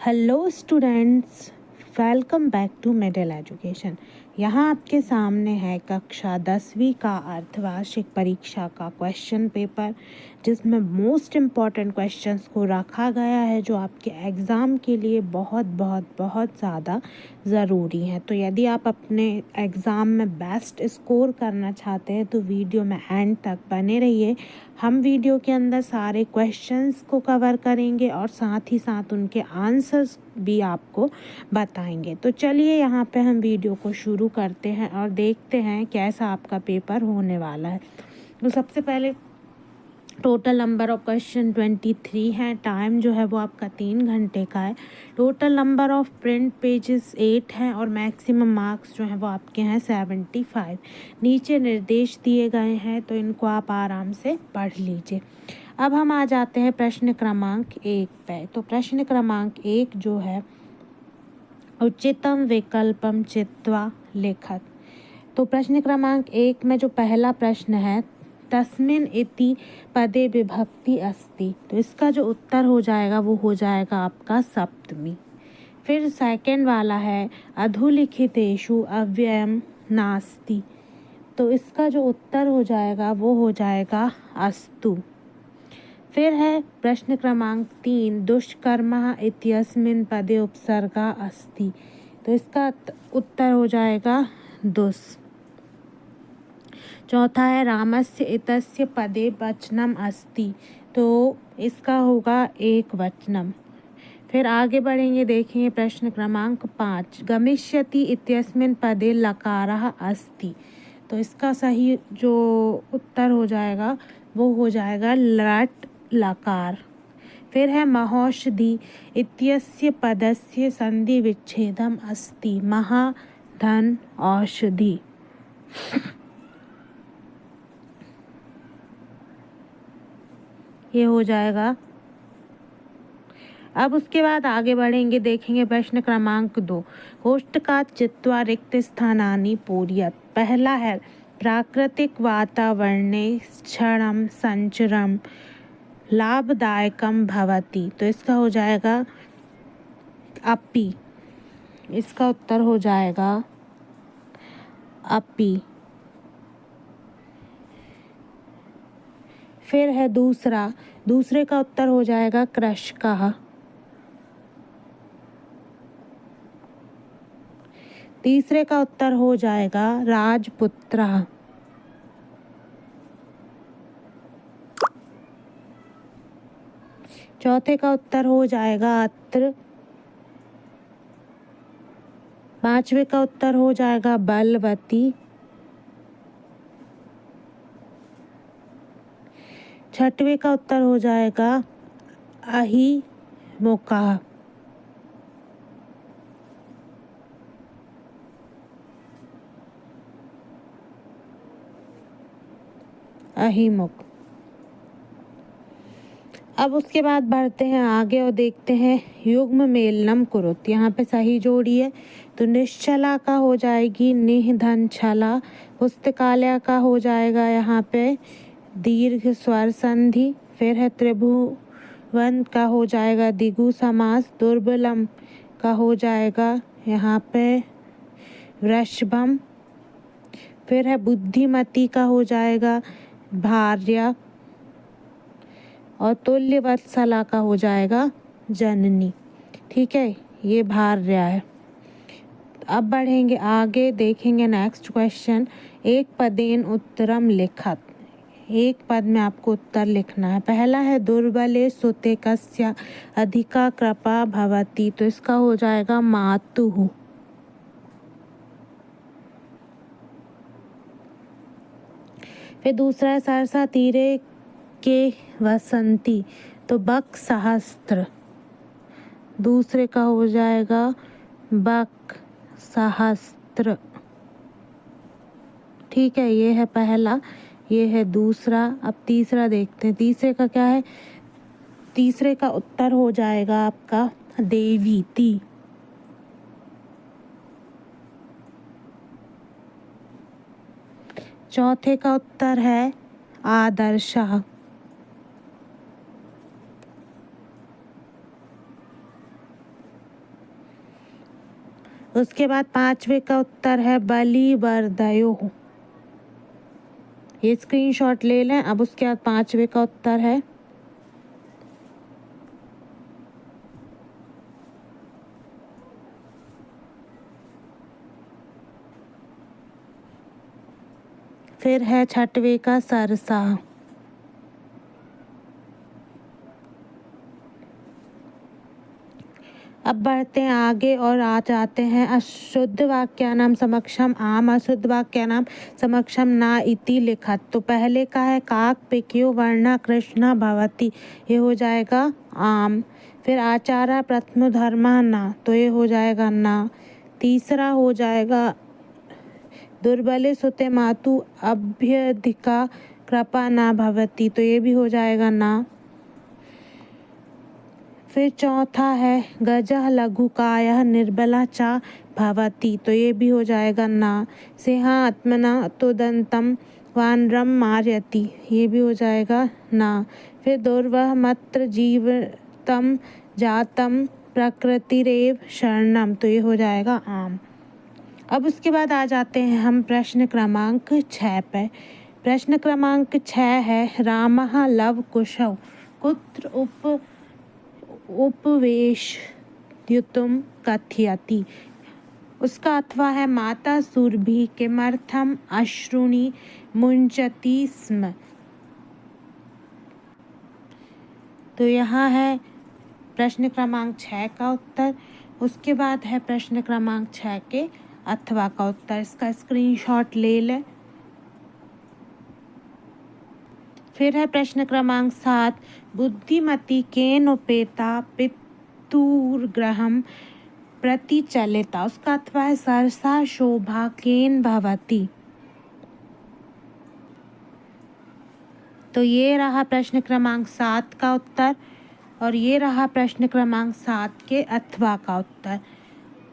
Hello students, welcome back to Middle Education. यहाँ आपके सामने है कक्षा 10वीं का अर्धवार्षिक परीक्षा का क्वेश्चन पेपर, जिसमें मोस्ट इम्पॉर्टेंट क्वेश्चंस को रखा गया है जो आपके एग्ज़ाम के लिए बहुत बहुत बहुत ज़्यादा ज़रूरी हैं। तो यदि आप अपने एग्ज़ाम में बेस्ट स्कोर करना चाहते हैं तो वीडियो में एंड तक बने रहिए। हम वीडियो के अंदर सारे क्वेश्चंस को कवर करेंगे और साथ ही साथ उनके आंसर्स भी आपको बताएंगे। तो चलिए यहाँ पे हम वीडियो को शुरू करते हैं और देखते हैं कैसा आपका पेपर होने वाला है। तो सबसे पहले टोटल नंबर ऑफ क्वेश्चन 23 है। टाइम जो है वो आपका 3 घंटे का है। Total number of print pages 8 हैं और मैक्सिमम मार्क्स जो हैं वो आपके हैं 75। नीचे निर्देश दिए गए हैं तो इनको आप आराम से पढ़ लीजिए। अब हम आ जाते हैं प्रश्न क्रमांक 1 पे। तो प्रश्न क्रमांक 1 जो है, उचितम विकल्पम चित्वा लिखत। तो प्रश्न क्रमांक 1 में जो पहला प्रश्न है, तस्मिन् इति पदे विभक्ति अस्ति, तो इसका जो उत्तर हो जाएगा वो हो जाएगा आपका सप्तमी। फिर सेकंड वाला है, अधोलिखितेषु अव्ययम नास्ति, तो इसका जो उत्तर हो जाएगा वो हो जाएगा अस्तु। फिर है प्रश्न क्रमांक 3, दुष्कर्मः इत्यस्मिन् पदे उपसर्गा अस्ति, तो इसका उत्तर हो जाएगा दुस्। चौथा है, रामस्य इत्यस्य पदे वचनम अस्ति, तो इसका होगा एक वचनम। फिर आगे बढ़ेंगे, देखेंगे प्रश्न क्रमांक 5, गमिष्यति इत्यस्मिन् पदे लकारः अस्ति, तो इसका सही जो उत्तर हो जाएगा वो हो जाएगा लट लकार। फिर है, महौषधि इत्यस्य पदस्य संधि विच्छेदम अस्ति, महा धन औषधि। ये हो जाएगा। अब उसके बाद आगे बढ़ेंगे, देखेंगे प्रश्न क्रमांक 2, कोष्टकात् चित्वा रिक्त स्थानानि पूरयत्। पहला है, प्राकृतिक वातावरणे क्षणं संचरम लाभदायकम भवति, तो इसका हो जाएगा अपि। इसका उत्तर हो जाएगा अपि। फिर है दूसरे का उत्तर हो जाएगा कृषकः। तीसरे का उत्तर हो जाएगा राजपुत्रः। चौथे का उत्तर हो जाएगा अत्र। पांचवे का उत्तर हो जाएगा बलवती। छठवें का उत्तर हो जाएगा अहिमुखः। अहिमुख। अब उसके बाद बढ़ते हैं आगे और देखते हैं, युग्म मेलनम कुरुत, यहाँ पे सही जोड़ी है तो निश्चला का हो जाएगी निधन छला। पुस्तकालय का हो जाएगा यहाँ पे दीर्घ स्वर संधि। फिर है त्रिभुवन का हो जाएगा दिगु समास। दुर्बलम का हो जाएगा यहाँ पे वृषभम। फिर है बुद्धिमती का हो जाएगा भार्या और तुल्यवत्सला का हो जाएगा जननी। ठीक है, ये भार्या है। अब बढ़ेंगे आगे, देखेंगे नेक्स्ट क्वेश्चन, एक पदेन उत्तरम लिखत। एक पद में आपको उत्तर लिखना है। पहला है, दुर्बले सुते कस्य अधिका कृपा भवति, तो इसका हो जाएगा मातुः। फिर दूसरा है, सरसा तीरे के वसंती, तो बक सहस्त्र। दूसरे का हो जाएगा बक सहस्त्र। ठीक है, ये है पहला, ये है दूसरा। अब तीसरा देखते हैं, तीसरे का क्या है। तीसरे का उत्तर हो जाएगा आपका देवीति। चौथे का उत्तर है आदर्शः। उसके बाद 5वें का उत्तर है बलिवर्दयो। ये स्क्रीनशॉट ले लें। अब उसके बाद 5वें का उत्तर है फिर है 6वें का सरसा। अब बढ़ते हैं आगे और आ जाते हैं अशुद्ध वाक्यानाम समक्षम आम, अशुद्ध वाक्यानाम समक्षम ना इति लिखत। तो पहले का है काक पिक्यो वर्णा कृष्णा भवति, ये हो जाएगा आम। फिर आचारा प्रथम धर्मा ना, तो ये हो जाएगा ना। तीसरा हो जाएगा दुर्बले सुते मातु अभ्यधिका कृपा ना भवति, तो ये भी हो जाएगा ना। फिर चौथा है गजः लघुकायः निर्बला चा भवति, तो ये भी हो जाएगा ना। सिंहा आत्मना तुदंतम वानरम मारयति, ये भी हो जाएगा ना। फिर दुर्वह मत्र जीवतम जातम प्रकृतिरेव शरणम, तो ये हो जाएगा आम। अब उसके बाद आ जाते हैं हम प्रश्न क्रमांक 6 पे। प्रश्न क्रमांक 6 है रामः लव कुशौ कुत्र उपवेशयितुं कथयति। उसका अथवा है माता सुरभि किमर्थम अश्रूणि मुंचति स्म। तो यहाँ है प्रश्न क्रमांक 6 का उत्तर। उसके बाद है प्रश्न क्रमांक 6 के अथवा का उत्तर। इसका स्क्रीनशॉट ले लें। फिर है प्रश्न क्रमांक 7 बुद्धिमती केन उपेता पितुर्गृहं प्रतिचलिता। उसका अथवा है सरसा शोभा केन भवति। तो ये रहा प्रश्न क्रमांक 7 का उत्तर और ये रहा प्रश्न क्रमांक 7 के अथवा का उत्तर।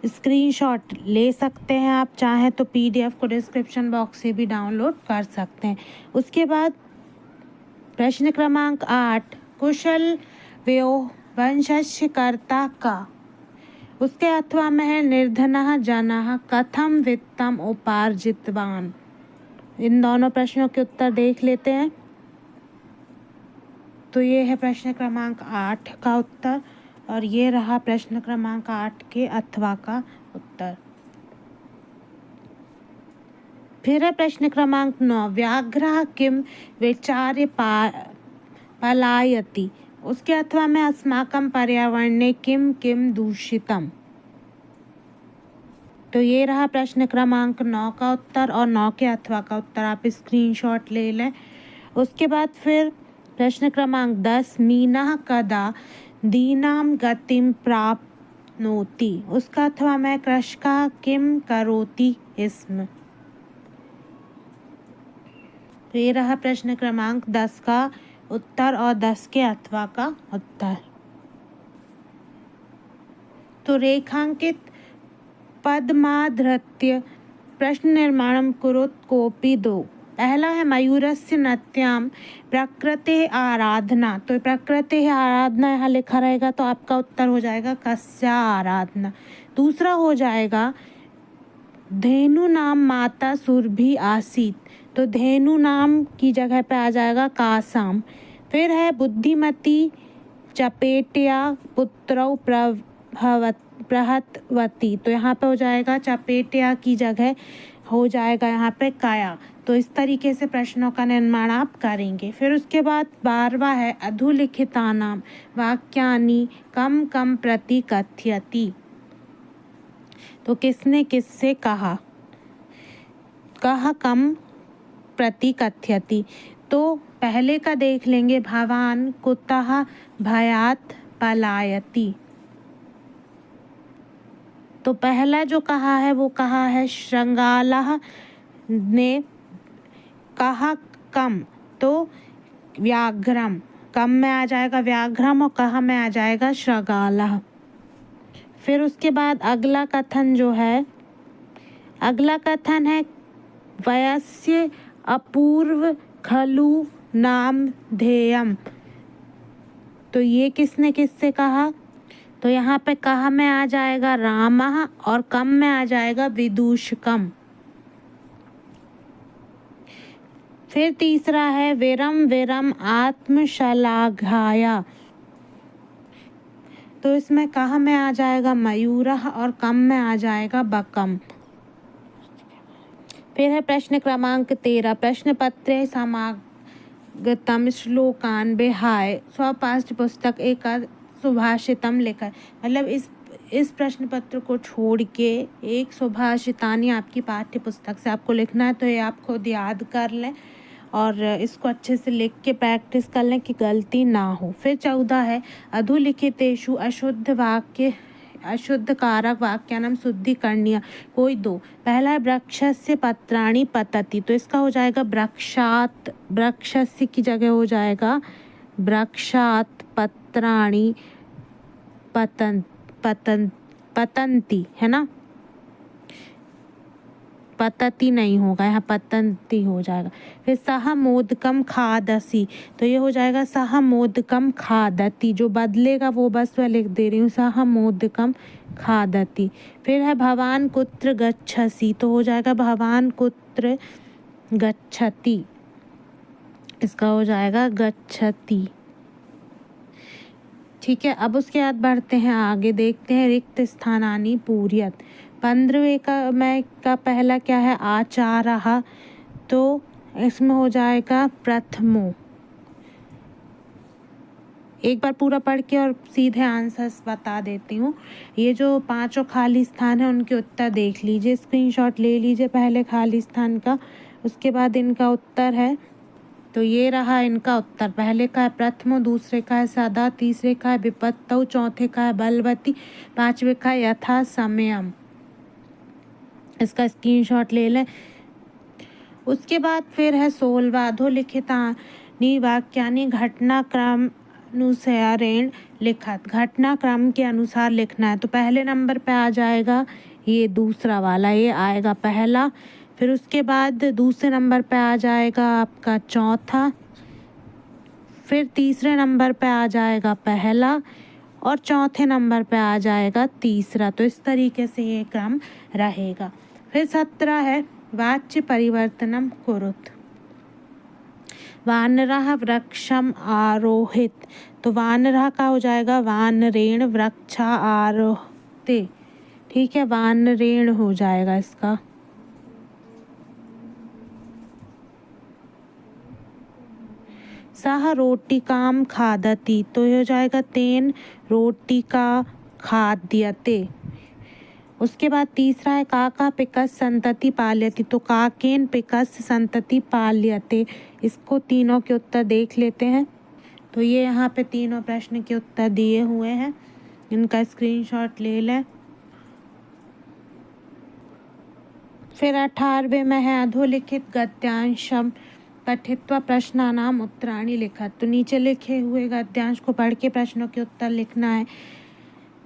स्क्रीनशॉट ले सकते हैं आप, चाहें तो PDF को डिस्क्रिप्शन बॉक्स से भी डाउनलोड कर सकते हैं। उसके बाद प्रश्न क्रमांक 8 कुशल व्यो वंशस्य कर्ता का। उसके अथवा में है निर्धनः जनः कथम वित्तम उपार्जितवान। इन दोनों प्रश्नों के उत्तर देख लेते हैं। तो ये है प्रश्न क्रमांक 8 का उत्तर और ये रहा प्रश्न क्रमांक 8 के अथवा का उत्तर। फिर है प्रश्न क्रमांक 9 व्याघ्रः किम विचार्य पलायति। उसके अथवा में अस्माकं पर्यावरणे किम किम दूषितम। तो ये रहा प्रश्न क्रमांक 9 का उत्तर और 9 के अथवा का उत्तर। आप स्क्रीनशॉट ले लें। उसके बाद फिर प्रश्न क्रमांक 10 मीनः कदा दीनां गतिं प्राप्नोति। उसका अथवा में कृषकः किम करोति स्म। तो ये रहा प्रश्न क्रमांक 10 का उत्तर और 10 के अथवा का उत्तर। तो रेखांकित पद्माधृत्य प्रश्न निर्माणं कुरुत कोपि दो। पहला है मयूरस्य नृत्यां प्रकृतेः आराधना। तो प्रकृतेः आराधना यहाँ लिखा रहेगा तो आपका उत्तर हो जाएगा कस्या आराधना। दूसरा हो जाएगा धेनु नाम माता सुरभि आसीत। तो धेनु नाम की जगह पे आ जाएगा कासाम। फिर है बुद्धिमती चपेटिया पुत्रौ प्रहतवती। तो यहाँ पे हो जाएगा चपेटिया की जगह हो जाएगा यहाँ पे काया। तो इस तरीके से प्रश्नों का निर्माण आप करेंगे। फिर उसके बाद 12वां है अधुलिखितानां वाक्यानि कम कम प्रति कथयति। तो किसने किससे कहा कम प्रति कथयति। तो पहले का देख लेंगे भवान कुतः भयात् पलायति। तो पहला जो कहा है वो कहा है श्रृंगालः ने कहा कम। तो व्याघ्रम कम में आ जाएगा व्याघ्रम और कहा में आ जाएगा श्रृंगालः। फिर उसके बाद अगला कथन जो है अगला कथन है वयस्य अपूर्व खलु नाम ध्येयम। तो ये किसने किससे कहा तो यहाँ पे कहा में आ जाएगा रामः और कम में आ जाएगा विदूषकम। फिर तीसरा है विरम विरम आत्मश्लाघाया। तो इसमें कहा में आ जाएगा मयूरः और कम में आ जाएगा बकम। फिर है प्रश्न क्रमांक 13, प्रश्न पत्र समागतम श्लोकान बिहाय स्वपाठ्य पुस्तक एक सुभाषितम लिखा। मतलब इस प्रश्न पत्र को छोड़ के एक सुभाषितानी आपकी पाठ्य पुस्तक से आपको लिखना है। तो ये आप खुद याद कर लें और इसको अच्छे से लिख के प्रैक्टिस कर लें कि गलती ना हो। फिर 14 है अधोलिखितेषु अशुद्ध कारक वाक्यानां शुद्धिकरणीय कोई दो। पहला है वृक्षस्य पत्राणि पतति। तो इसका हो जाएगा वृक्षात, वृक्षस्य की जगह हो जाएगा वृक्षात पत्राणि पतंती, है ना, पतति नहीं होगा, यहाँ पतंती हो जाएगा। फिर सह मोदकम खादसी। तो ये हो जाएगा सह मोदकम खादति, जो बदलेगा वो बस मैं लिख दे रही हूँ, सह मोदकम खादति। फिर है भवान कुत्र गच्छसि। तो हो जाएगा भवान कुत्र गच्छति, इसका हो जाएगा गच्छति। ठीक है, अब उसके बाद बढ़ते हैं आगे, देखते हैं रिक्त स्थानानि पूर्यत। 15वें का पहला क्या है आचारः। तो इसमें हो जाएगा प्रथमो। एक बार पूरा पढ़ के और सीधे आंसर्स बता देती हूँ। ये जो 5 खाली स्थान है उनके उत्तर देख लीजिए, स्क्रीनशॉट ले लीजिए पहले खाली स्थान का, उसके बाद इनका उत्तर है। तो ये रहा इनका उत्तर, पहले का है प्रथमो, दूसरे का है सदा, तीसरे का है विपत्तौ, चौथे का है बलवती, 5वें का है यथा समयम। इसका स्क्रीनशॉट ले लें। उसके बाद फिर है 16वां अधोलिखितानि वाक्यानि घटनाक्रमानुसारेण लिखत। घटनाक्रम के अनुसार लिखना है। तो पहले नंबर पे आ जाएगा ये दूसरा वाला, ये आएगा पहला। फिर उसके बाद दूसरे नंबर पे आ जाएगा आपका चौथा, फिर तीसरे नंबर पे आ जाएगा पहला और चौथे नंबर पे आ जाएगा तीसरा। तो इस तरीके से ये क्रम रहेगा। फिर 17 है वाच्य परिवर्तनम कुरुत। वानरः वृक्षम आरोहित। तो वानरः का हो जाएगा वानरेण वृक्षा आरोहते। ठीक है, वानरेण हो जाएगा इसका। सह रोटिकाम खादति। तो ये हो जाएगा तेन रोटिका खाद्यते। उसके बाद तीसरा है काका पिकस संतति पाल्यति। तो काकेन पिकस संतति पाल्यते। इसको तीनों के उत्तर देख लेते हैं। तो ये यहाँ पे तीनों प्रश्न के उत्तर दिए हुए हैं, इनका स्क्रीनशॉट ले लें। फिर 18वें में है अधोलिखित गद्यांशम पठित्वा प्रश्नानाम उत्तराणि लिखत। तो नीचे लिखे हुए गद्यांश को पढ़ के प्रश्नों के उत्तर लिखना है।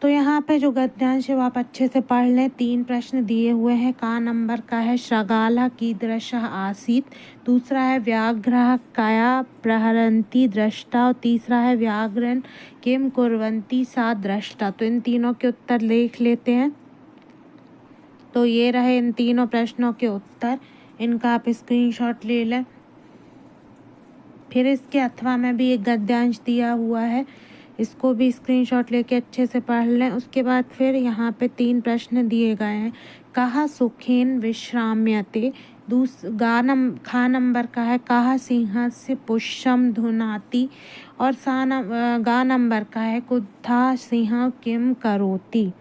तो यहाँ पे जो गद्यांश है वो आप अच्छे से पढ़ लें। 3 प्रश्न दिए हुए हैं। का नंबर का है शृगालः कीदृशः आसीत्, दूसरा है व्याघ्रः कया प्रहरन्ति दृष्टा और तीसरा है व्याघ्रं किम कुर्वन्ति सा दृष्टा। तो इन तीनों के उत्तर लिख लेते हैं। तो ये रहे इन तीनों प्रश्नों के उत्तर, इनका आप स्क्रीनशॉट ले लें। फिर इसके अथवा में भी एक गद्यांश दिया हुआ है, इसको भी स्क्रीनशॉट लेके अच्छे से पढ़ लें। उसके बाद फिर यहाँ पे 3 प्रश्न दिए गए हैं। कहाँ सुखेन विश्राम्यते, खा नंबर का है कहाँ सिंहस्य पुष्यम धुनाति और गा नंबर का है कुत्था सिंह किम करोति।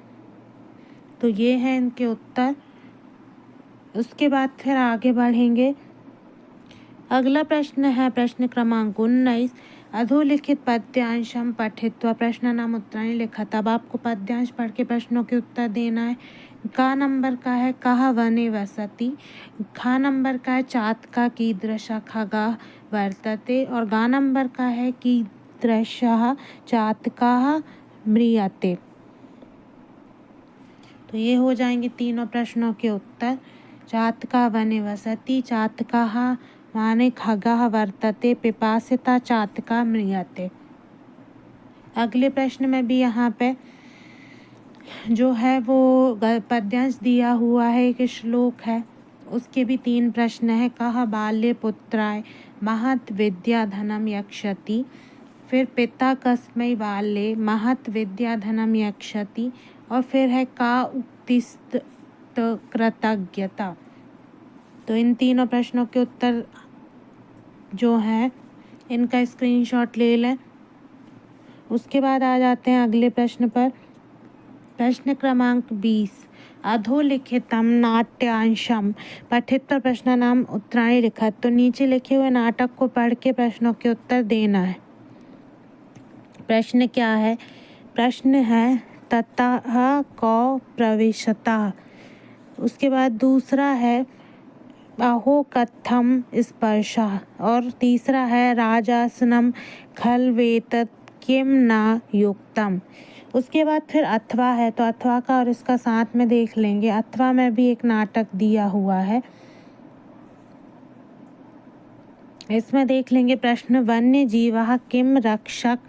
तो ये है इनके उत्तर। उसके बाद फिर आगे बढ़ेंगे। अगला प्रश्न है प्रश्न क्रमांक 19 अधोलिखित पद्यांशम पठित्वा प्रश्नानाम उत्तराणि लिखत। अब आपको पद्यांश पढ़ के प्रश्नों के उत्तर देना है। का नंबर का है कह वने वसति, खा नंबर का है चातका कीदृशः खगः वर्तते और गा नंबर का है कीदृशः चातकाः म्रियते। तो ये हो जाएंगे तीनों प्रश्नों के उत्तर। चातका वने वसति, चातकाः माने खगः वर्तते, पिपासिता चातका म्रियते। अगले प्रश्न में भी यहाँ पे जो है वो पद्यांश दिया हुआ है, एक श्लोक है, उसके भी 3 प्रश्न है। कह बाल्ये पुत्राय महत विद्या धनम यक्षति, फिर पिता कस्मै बाल्ये महत विद्या धनम यक्षति, और फिर है का उक्तिस्त कृतज्ञता। तो इन तीनों प्रश्नों के उत्तर जो है इनका स्क्रीनशॉट ले लें। उसके बाद आ जाते हैं अगले प्रश्न पर। प्रश्न क्रमांक 20, अधोलिखितम नाट्यांशम पठित्वा प्रश्नानाम उत्तराणि लिखत। तो नीचे लिखे हुए नाटक को पढ़ के प्रश्नों के उत्तर देना है। प्रश्न क्या है? प्रश्न है ततः कौ प्रविशतः। उसके बाद दूसरा है अहो कथम स्पर्शः, और तीसरा है राजासनम खलवेतत् किम न युक्तम। उसके बाद फिर अथवा है, तो अथवा का और इसका साथ में देख लेंगे। अथवा में भी एक नाटक दिया हुआ है, इसमें देख लेंगे। प्रश्न वन्य जीवः किम रक्षक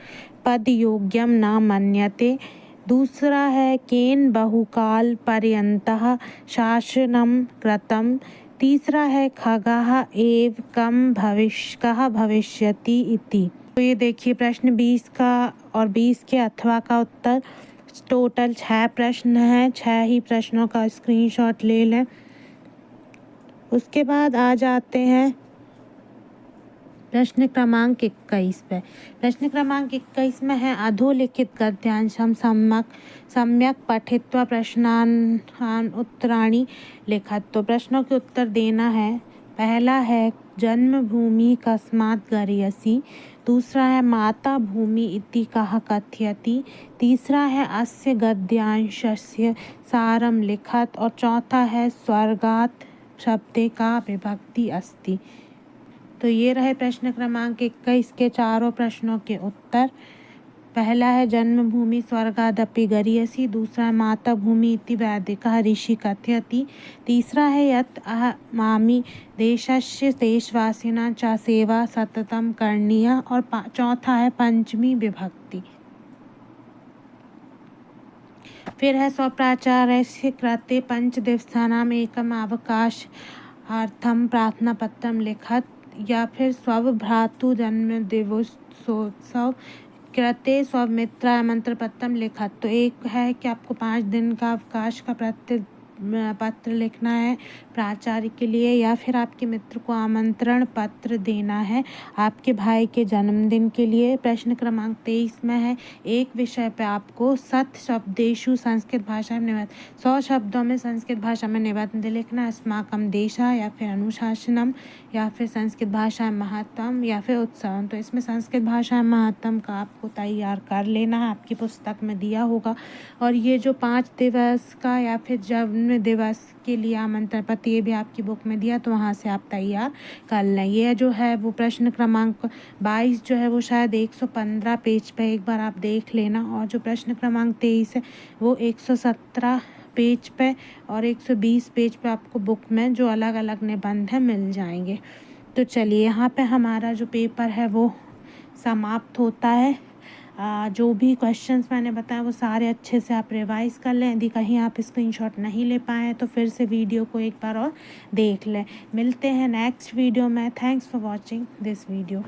पद योग्यम न मन्यते। दूसरा है केन बहुकाल पर्यन्तः शासनम कृतम। तीसरा है खगः एव कः भविष्यति इति। तो ये देखिए प्रश्न 20 का और 20 के अथवा का उत्तर। टोटल 6 प्रश्न हैं, 6 ही प्रश्नों का स्क्रीनशॉट ले लें। उसके बाद आ जाते हैं प्रश्न क्रमांक 21 पे। प्रश्न क्रमांक 21 में है अधोलिखित गद्यांशम सम्यक पठित्वा प्रश्नान उत्तराणि लिखत। तो प्रश्नों के उत्तर देना है। पहला है जन्मभूमि कस्मात् गरीयसी। दूसरा है माता भूमि इति कः कथयति। तीसरा है अस्य गद्यांशस्य सारं लिखत। और चौथा है स्वर्गात् शब्दे का विभक्ति अस्ति। तो ये रहे प्रश्न क्रमांक 21 के चारों प्रश्नों के उत्तर। पहला है जन्मभूमि स्वर्गादपि गरीयसी। दूसरा है माता भूमि इति वैदिकः ऋषि कथयति। तीसरा है यत् मामि देशस्य देशवासिना च सेवा सततं करणीया। और चौथा है पंचमी विभक्ति। फिर है स्वप्राचार्यस्य कृते 5 दिवसानाम् एकम् अवकाशार्थं प्रार्थनापत्रं लिखत। या फिर स्वभ्रातु जन्मदिवसोत्सव कृते स्वमित्राय आमंत्रण पत्रम लिखत। तो एक है कि आपको 5 दिन का अवकाश का पत्र लिखना है प्राचार्य के लिए, या फिर आपके मित्र को आमंत्रण पत्र देना है आपके भाई के जन्मदिन के लिए। प्रश्न क्रमांक 23 में है एक विषय पे आपको 100 शब्देषु संस्कृत भाषा में निबंध, 100 शब्दों में संस्कृत भाषा में निबंध लिखना। अस्माकं देशः, या फिर अनुशासनम, या फिर संस्कृत भाषा महत्वम, या फिर उत्सवम। तो इसमें संस्कृत भाषा महत्वम का आपको तैयार कर लेना है, आपकी पुस्तक में दिया होगा। और ये जो 5 दिवस का या फिर जन्म दिवस के लिए आमंत्रण पत्र, ये भी आपकी बुक में दिया, तो वहाँ से आप तैयार कर लें। ये जो है वो प्रश्न क्रमांक 22 जो है वो शायद 115 पेज पे, एक बार आप देख लेना। और जो प्रश्न क्रमांक 23 है वो 117 पेज पे और 120 पेज पे आपको बुक में जो अलग अलग निबंध हैं मिल जाएंगे। तो चलिए यहाँ पे हमारा जो पेपर है वो समाप्त होता है। जो भी क्वेश्चंस मैंने बताया वो सारे अच्छे से आप रिवाइज़ कर लें। यदि कहीं आप स्क्रीनशॉट नहीं ले पाए तो फिर से वीडियो को एक बार और देख लें। मिलते हैं नेक्स्ट वीडियो में। Thanks for watching this video.